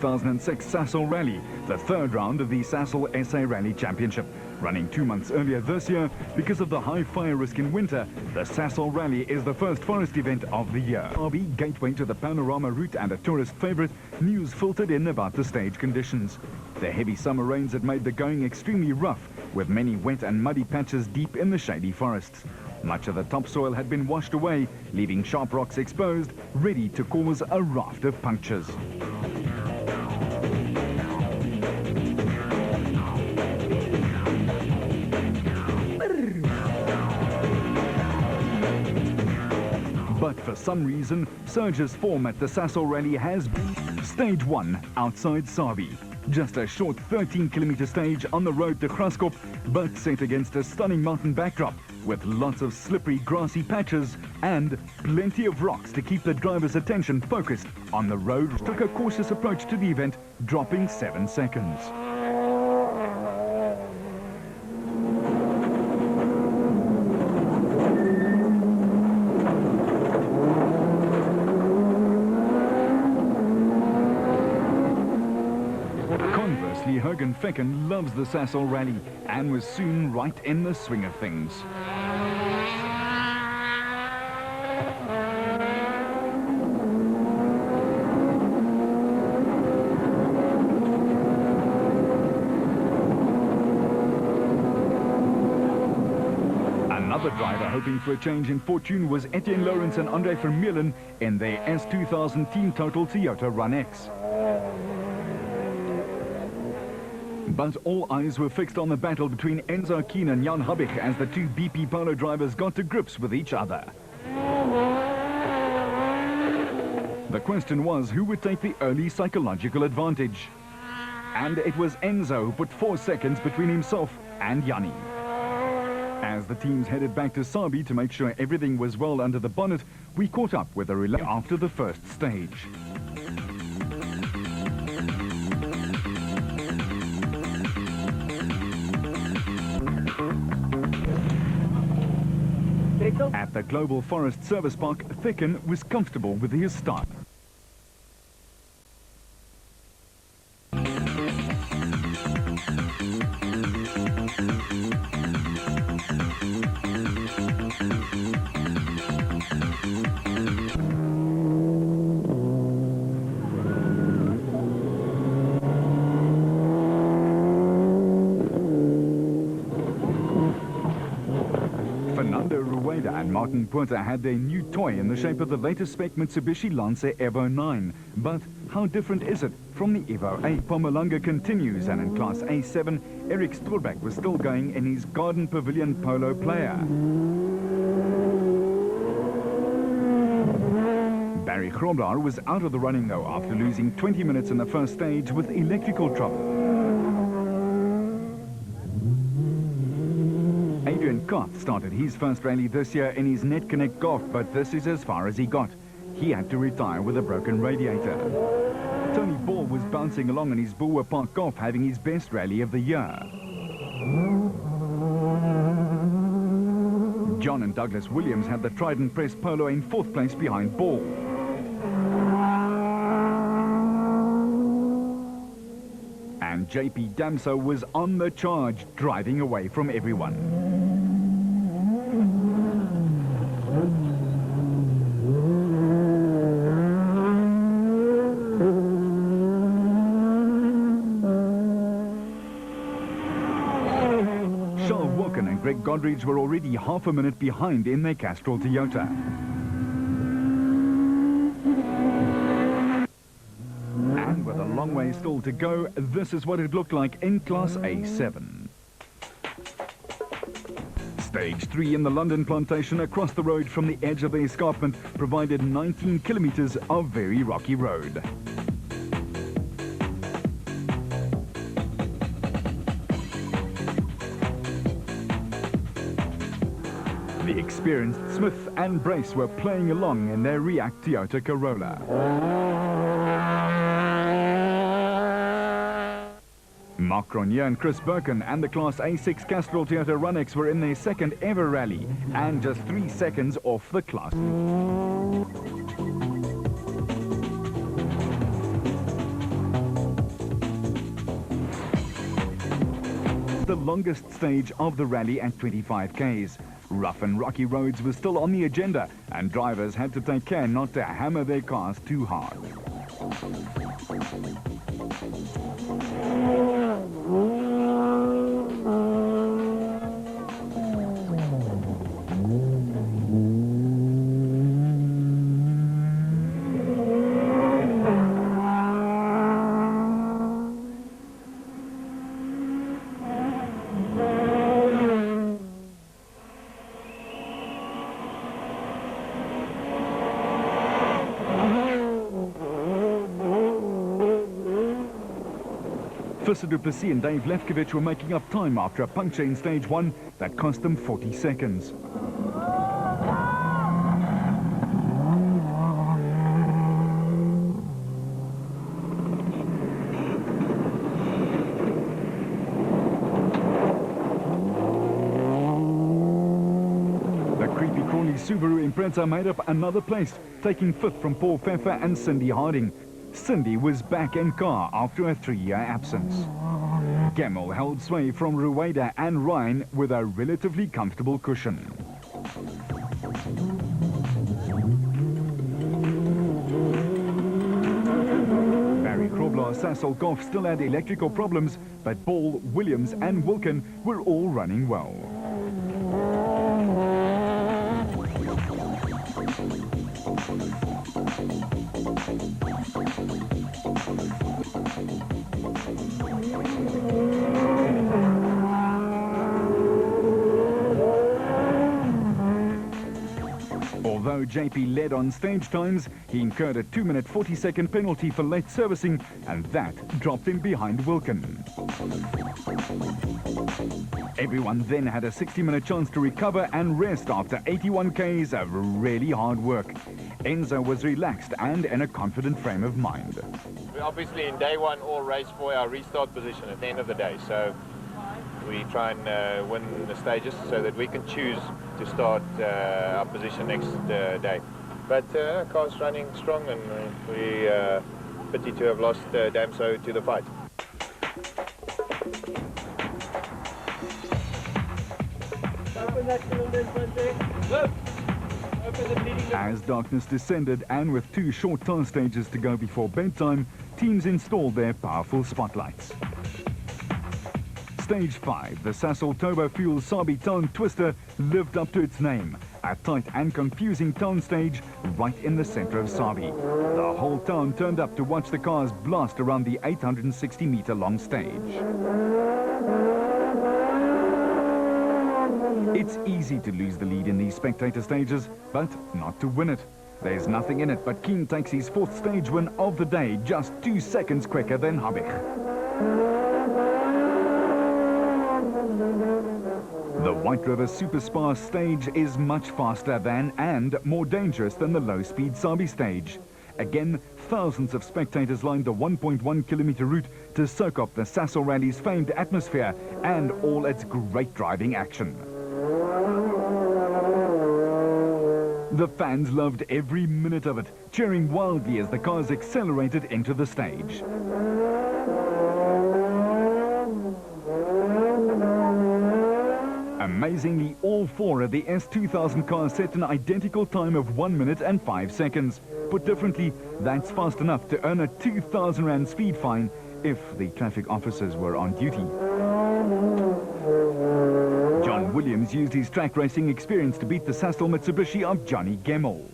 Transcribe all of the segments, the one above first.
2006 Sasol Rally, the third round of the Sasol SA Rally Championship. Running 2 months earlier this year, because of the high fire risk in winter, the Sasol Rally is the first forest event of the year. RB gateway to the panorama route and a tourist favorite, news filtered in about the stage conditions. The heavy summer rains had made the going extremely rough, with many wet and muddy patches deep in the shady forests. Much of the topsoil had been washed away, leaving sharp rocks exposed, ready to cause a raft of punctures. But for some reason, surges form at the Sasol Rally has been Stage 1 outside Sabi. Just a short 13-kilometer stage on the road to Graskop, but set against a stunning mountain backdrop with lots of slippery grassy patches and plenty of rocks to keep the driver's attention focused on the road. Took a cautious approach to the event, dropping 7 seconds. Conversely, Jürgen Fecken loves the Sasol Rally and was soon right in the swing of things. Another driver hoping for a change in fortune was Etienne Lawrence and Andre Vermeulen in their S2000 Team Total Toyota Run X. But all eyes were fixed on the battle between Enzo Keen and Jan Habich as the two BP Polo drivers got to grips with each other. The question was who would take the early psychological advantage. And it was Enzo who put 4 seconds between himself and Yanni. As the teams headed back to Sabi to make sure everything was well under the bonnet, we caught up with a relay after the first stage. At the Global Forest Service Park, Fecken was comfortable with his start. And Martin Porter had their new toy in the shape of the latest spec Mitsubishi Lancer Evo 9. But how different is it from the Evo 8? Pomalanga continues, and in Class A7, Eric Storbeck was still going in his Garden Pavilion Polo Player. Barry Grobler was out of the running though after losing 20 minutes in the first stage with electrical trouble. Adrian Koth started his first rally this year in his Net Connect Golf, but this is as far as he got. He had to retire with a broken radiator. Tony Ball was bouncing along in his Bulwer Park Golf, having his best rally of the year. John and Douglas Williams had the Trident Press Polo in 4th place behind Ball. And JP Damso was on the charge, driving away from everyone. Greg Godridge were already half a minute behind in their Castrol Toyota. And with a long way still to go, this is what it looked like in Class A7. Stage 3 in the London Plantation across the road from the edge of the escarpment provided 19 kilometers of very rocky road. The experienced Smith and Brace were playing along in their React Toyota Corolla. Mark Cronje and Chris Birkin and the Class A6 Castrol Toyota Run-X were in their second ever rally and just 3 seconds off the class. the longest stage of the rally at 25 k's. Rough and rocky roads were still on the agenda, and drivers had to take care not to hammer their cars too hard. Visser du Plessis and Dave Lefkowitz were making up time after a puncture in stage 1 that cost them 40 seconds. The creepy crawly Subaru Impreza made up another place, taking 5th from Paul Pfeffer and Cindy Harding. Cindy was back in car after a 3-year absence. Gemmell held sway from Rueda and Ryan with a relatively comfortable cushion. Barry Krobler, Sasol Golf still had electrical problems, but Ball, Williams and Wilkin were all running well. Although JP led on stage times, he incurred a 2-minute 40-second penalty for late servicing, and that dropped him behind Wilkin. Everyone then had a 60-minute chance to recover and rest after 81 k's of really hard work. Enzo was relaxed and in a confident frame of mind. We obviously in day 1 all race for our restart position at the end of the day, so we try and win the stages so that we can choose to start our position next day. But car's running strong, and we pity to have lost Damso to the fight. As darkness descended and with 2 short time stages to go before bedtime, teams installed their powerful spotlights. Stage 5, the Sasol Turbo Fuel Sabi Town Twister lived up to its name. A tight and confusing town stage right in the center of Sabi. The whole town turned up to watch the cars blast around the 860-meter long stage. It's easy to lose the lead in these spectator stages, but not to win it. There's nothing in it, but Keen takes his 4th stage win of the day, just 2 seconds quicker than Habich. The White River Super Spa stage is much faster than and more dangerous than the low-speed Sabi stage. Again, thousands of spectators lined the 1.1-kilometer route to soak up the Sasol Rally's famed atmosphere and all its great driving action. The fans loved every minute of it, cheering wildly as the cars accelerated into the stage. Amazingly, all 4 of the S2000 cars set an identical time of 1 minute and 5 seconds. Put differently, that's fast enough to earn a 2,000 Rand speed fine if the traffic officers were on duty. John Williams used his track racing experience to beat the Sasol Mitsubishi of Johnny Gemmell.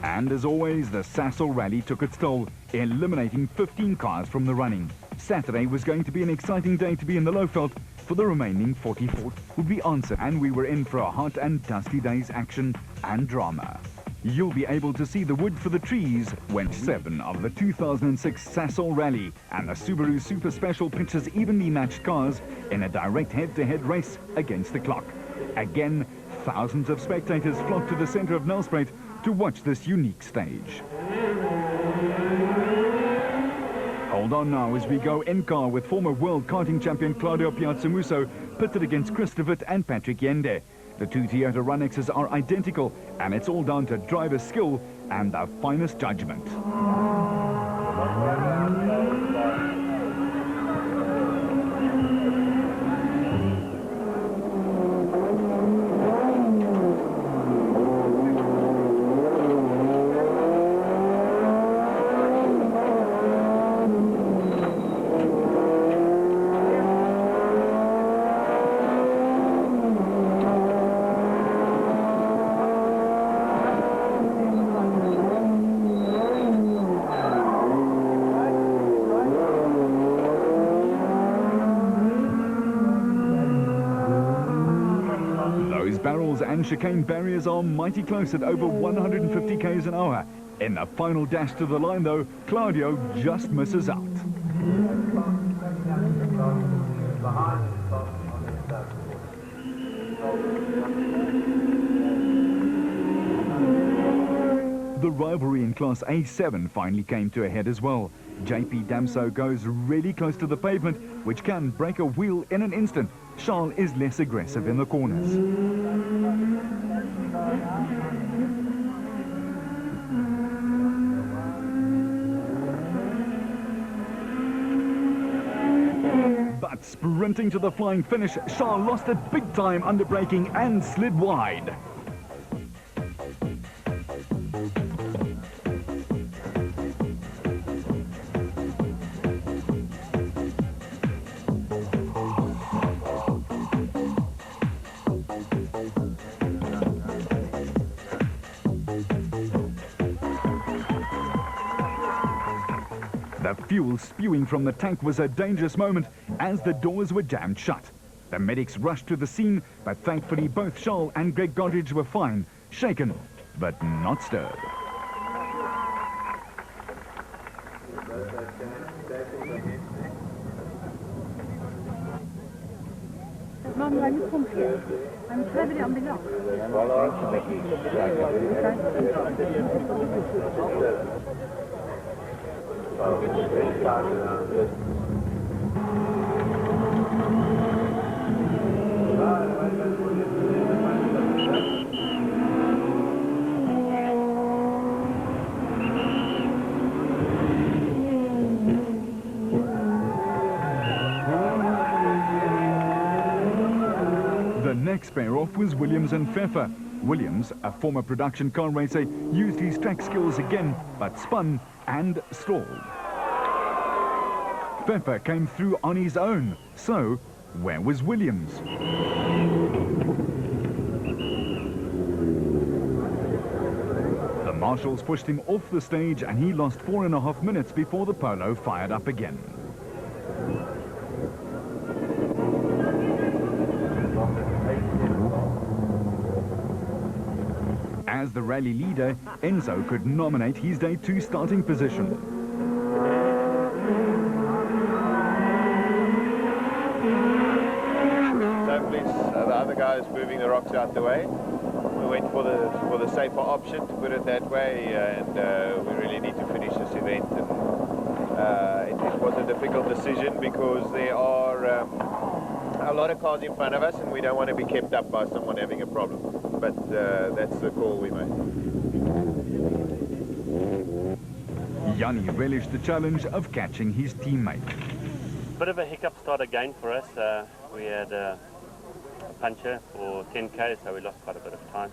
And as always, the Sasol Rally took its toll, eliminating 15 cars from the running. Saturday was going to be an exciting day to be in the Lowveld, for the remaining 44 would be answered, and we were in for a hot and dusty day's action and drama. You'll be able to see the wood for the trees when 7 of the 2006 Sasol Rally and the Subaru Super Special pitches evenly matched cars in a direct head-to-head race against the clock. Again, thousands of spectators flocked to the center of Nelspruit to watch this unique stage. Hold on now as we go in car with former world karting champion Claudio Piazzamuso pitted against Chris de Wit and Patrick Yende. The 2 Toyota Runnexes are identical, and it's all down to driver skill and the finest judgment. and chicane barriers are mighty close at over 150 k's an hour. In the final dash to the line, though, Claudio just misses out. The rivalry in Class A7 finally came to a head as well. JP Damso goes really close to the pavement, which can break a wheel in an instant. Charles is less aggressive in the corners. But sprinting to the flying finish, Charles lost it big time under braking and slid wide. The fuel spewing from the tank was a dangerous moment as the doors were jammed shut. The medics rushed to the scene, but thankfully both Charles and Greg Godridge were fine, shaken, but not stirred. Mum, are you comfy? I'm having it on the lock. The next pair off was Williams and Pfeffer. Williams, a former production car racer, used his track skills again, but spun and stalled. Pfeffer came through on his own, so where was Williams? The marshals pushed him off the stage and he lost 4.5 minutes before the polo fired up again. As the rally leader, Enzo could nominate his Day 2 starting position. So please, the other guy is moving the rocks out the way. We went for the safer option, to put it that way, and we really need to finish this event. And it was a difficult decision because there are a lot of cars in front of us, and we don't want to be kept up by someone having a problem. But that's the call we made. Yanni relished the challenge of catching his teammate. Bit of a hiccup start again for us. We had a puncher for 10k, so we lost quite a bit of time.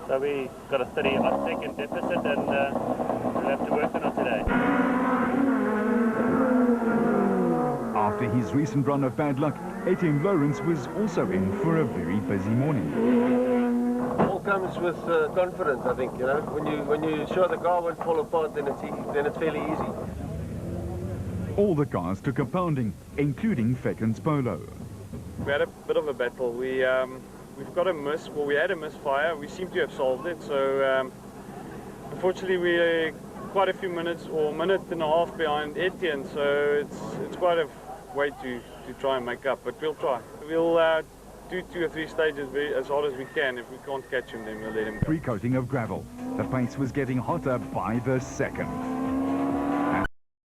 So we got a 30-odd second deficit, and we'll have to work on it today. After his recent run of bad luck, Etienne Lawrence was also in for a very busy morning. All comes with confidence, I think. You know, when you sure the car won't fall apart, then it's fairly easy. All the cars took a pounding, including Fecken's polo. We had a bit of a battle. We've got a miss. Well, we had a misfire. We seem to have solved it. So unfortunately, we're quite a few minutes or a minute and a half behind Etienne. So it's quite a way to try and make up. But we'll try. We'll do 2 or 3 stages as hard as we can. If we can't catch him, then we'll let him go. Pre-coating of gravel. The pace was getting hotter by the second.